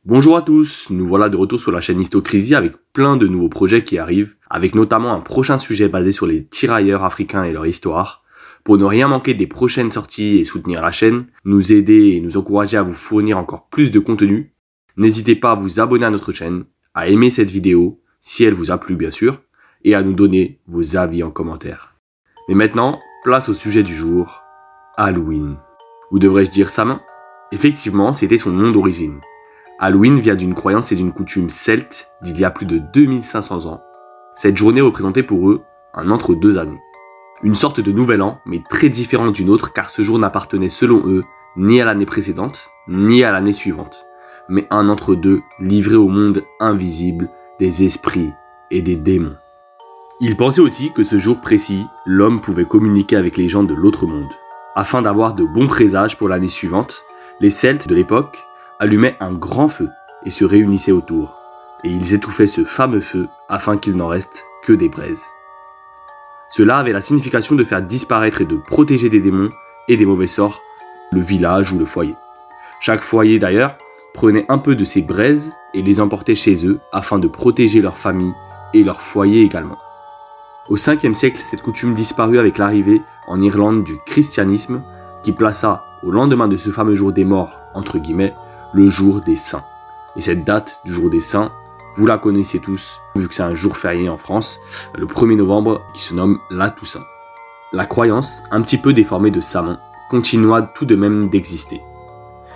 Bonjour à tous, nous voilà de retour sur la chaîne Histocrisie avec plein de nouveaux projets qui arrivent, avec notamment un prochain sujet basé sur les tirailleurs africains et leur histoire. Pour ne rien manquer des prochaines sorties et soutenir la chaîne, nous aider et nous encourager à vous fournir encore plus de contenu, n'hésitez pas à vous abonner à notre chaîne, à aimer cette vidéo, si elle vous a plu bien sûr, et à nous donner vos avis en commentaire. Mais maintenant, place au sujet du jour, Halloween. Ou devrais-je dire Samhain ? Effectivement, c'était son nom d'origine. Halloween vient d'une croyance et d'une coutume celte d'il y a plus de 2500 ans. Cette journée représentait pour eux un entre-deux années. Une sorte de nouvel an, mais très différent d'une autre car ce jour n'appartenait selon eux ni à l'année précédente, ni à l'année suivante, mais un entre-deux livré au monde invisible des esprits et des démons. Ils pensaient aussi que ce jour précis, l'homme pouvait communiquer avec les gens de l'autre monde. Afin d'avoir de bons présages pour l'année suivante, les Celtes de l'époque allumaient un grand feu et se réunissaient autour, et ils étouffaient ce fameux feu afin qu'il n'en reste que des braises. Cela avait la signification de faire disparaître et de protéger des démons et des mauvais sorts le village ou le foyer. Chaque foyer d'ailleurs prenait un peu de ces braises et les emportait chez eux afin de protéger leur famille et leur foyer également. Au 5e siècle, cette coutume disparut avec l'arrivée en Irlande du christianisme qui plaça au lendemain de ce fameux jour des morts, entre guillemets, le jour des saints. Et cette date du jour des saints, vous la connaissez tous, vu que c'est un jour férié en France, le 1er novembre, qui se nomme la Toussaint. La croyance, un petit peu déformée de Samhain, continua tout de même d'exister.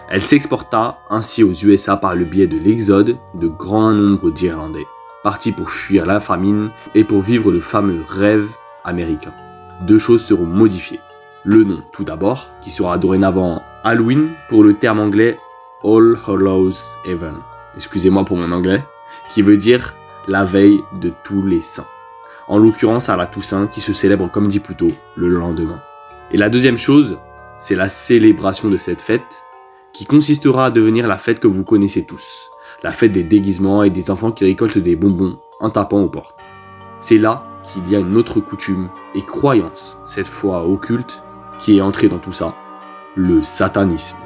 Elle s'exporta ainsi aux USA par le biais de l'exode de grands nombres d'Irlandais, partis pour fuir la famine et pour vivre le fameux rêve américain. Deux choses seront modifiées. Le nom, tout d'abord, qui sera dorénavant Halloween pour le terme anglais All Hallows Even, excusez-moi pour mon anglais, qui veut dire la veille de tous les saints. En l'occurrence à la Toussaint qui se célèbre comme dit plus tôt le lendemain. Et la deuxième chose, c'est la célébration de cette fête qui consistera à devenir la fête que vous connaissez tous. La fête des déguisements et des enfants qui récoltent des bonbons en tapant aux portes. C'est là qu'il y a une autre coutume et croyance, cette fois occulte, qui est entrée dans tout ça, le satanisme.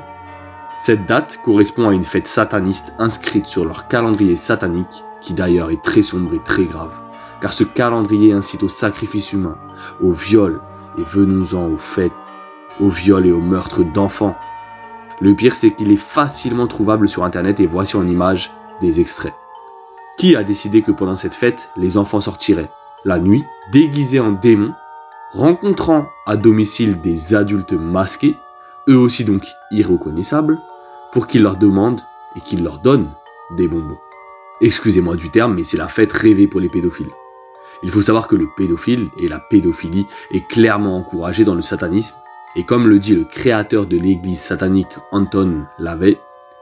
Cette date correspond à une fête sataniste inscrite sur leur calendrier satanique, qui d'ailleurs est très sombre et très grave, car ce calendrier incite au sacrifice humain, au viol, et venons-en aux fêtes, au viol et au meurtre d'enfants. Le pire, c'est qu'il est facilement trouvable sur internet et voici en images des extraits. Qui a décidé que pendant cette fête, les enfants sortiraient la nuit, déguisés en démons, rencontrant à domicile des adultes masqués, eux aussi donc irreconnaissables, pour qu'ils leur demandent et qu'ils leur donnent des bonbons. Excusez-moi du terme, mais c'est la fête rêvée pour les pédophiles. Il faut savoir que le pédophile et la pédophilie est clairement encouragé dans le satanisme, et comme le dit le créateur de l'église satanique Anton LaVey,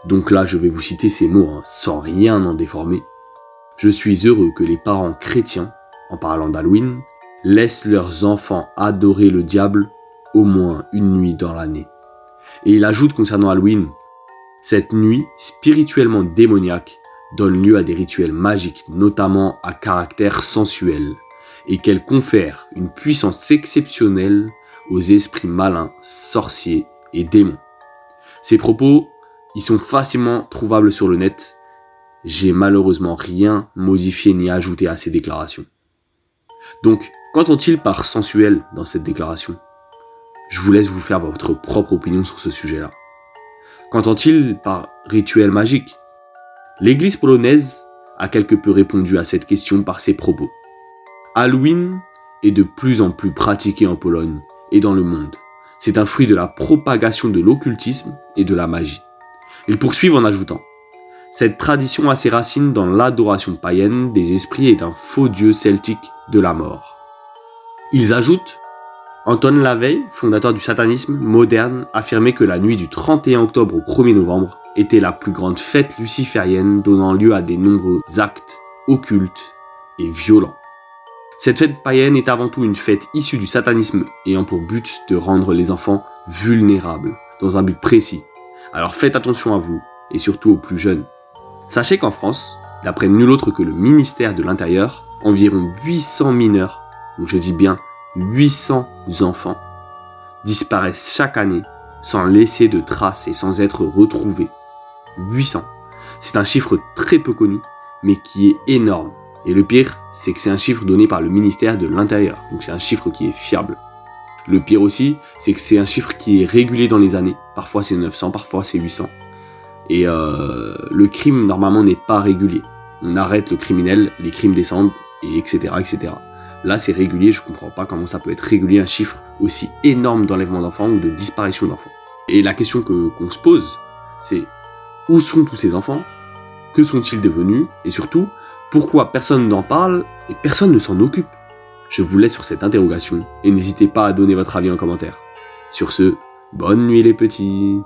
donc là je vais vous citer ces mots sans rien en déformer, « Je suis heureux que les parents chrétiens, en parlant d'Halloween, laissent leurs enfants adorer le diable au moins une nuit dans l'année. » Et il ajoute concernant Halloween, « Cette nuit spirituellement démoniaque donne lieu à des rituels magiques, notamment à caractère sensuel, et qu'elle confère une puissance exceptionnelle aux esprits malins, sorciers et démons. » Ces propos, ils sont facilement trouvables sur le net. J'ai malheureusement rien modifié ni ajouté à ces déclarations. Donc, qu'entend-il par sensuel dans cette déclaration ? Je vous laisse vous faire votre propre opinion sur ce sujet-là. Qu'entend-il par rituel magique ? L'Église polonaise a quelque peu répondu à cette question par ses propos. Halloween est de plus en plus pratiqué en Pologne et dans le monde. C'est un fruit de la propagation de l'occultisme et de la magie. Ils poursuivent en ajoutant « Cette tradition a ses racines dans l'adoration païenne des esprits et d'un faux dieu celtique de la mort. » Ils ajoutent « Anton LaVey, fondateur du satanisme moderne, affirmait que la nuit du 31 octobre au 1er novembre était la plus grande fête luciférienne donnant lieu à des nombreux actes occultes et violents. Cette fête païenne est avant tout une fête issue du satanisme ayant pour but de rendre les enfants vulnérables dans un but précis. Alors faites attention à vous et surtout aux plus jeunes. Sachez qu'en France, d'après nul autre que le ministère de l'Intérieur, environ 800 mineurs, donc je dis bien 800 enfants, disparaissent chaque année sans laisser de traces et sans être retrouvés. 800. C'est un chiffre très peu connu, mais qui est énorme. Et le pire, c'est que c'est un chiffre donné par le ministère de l'Intérieur, donc c'est un chiffre qui est fiable. Le pire aussi, c'est que c'est un chiffre qui est régulé dans les années, parfois c'est 900, parfois c'est 800. Et le crime, normalement, n'est pas régulier. On arrête le criminel, les crimes descendent, et etc., etc. Là, c'est régulier, je comprends pas comment ça peut être régulier un chiffre aussi énorme d'enlèvement d'enfants ou de disparition d'enfants. Et la question qu'on se pose, c'est où sont tous ces enfants? Que sont-ils devenus? Et surtout, pourquoi personne n'en parle et personne ne s'en occupe? Je vous laisse sur cette interrogation et n'hésitez pas à donner votre avis en commentaire. Sur ce, bonne nuit les petits!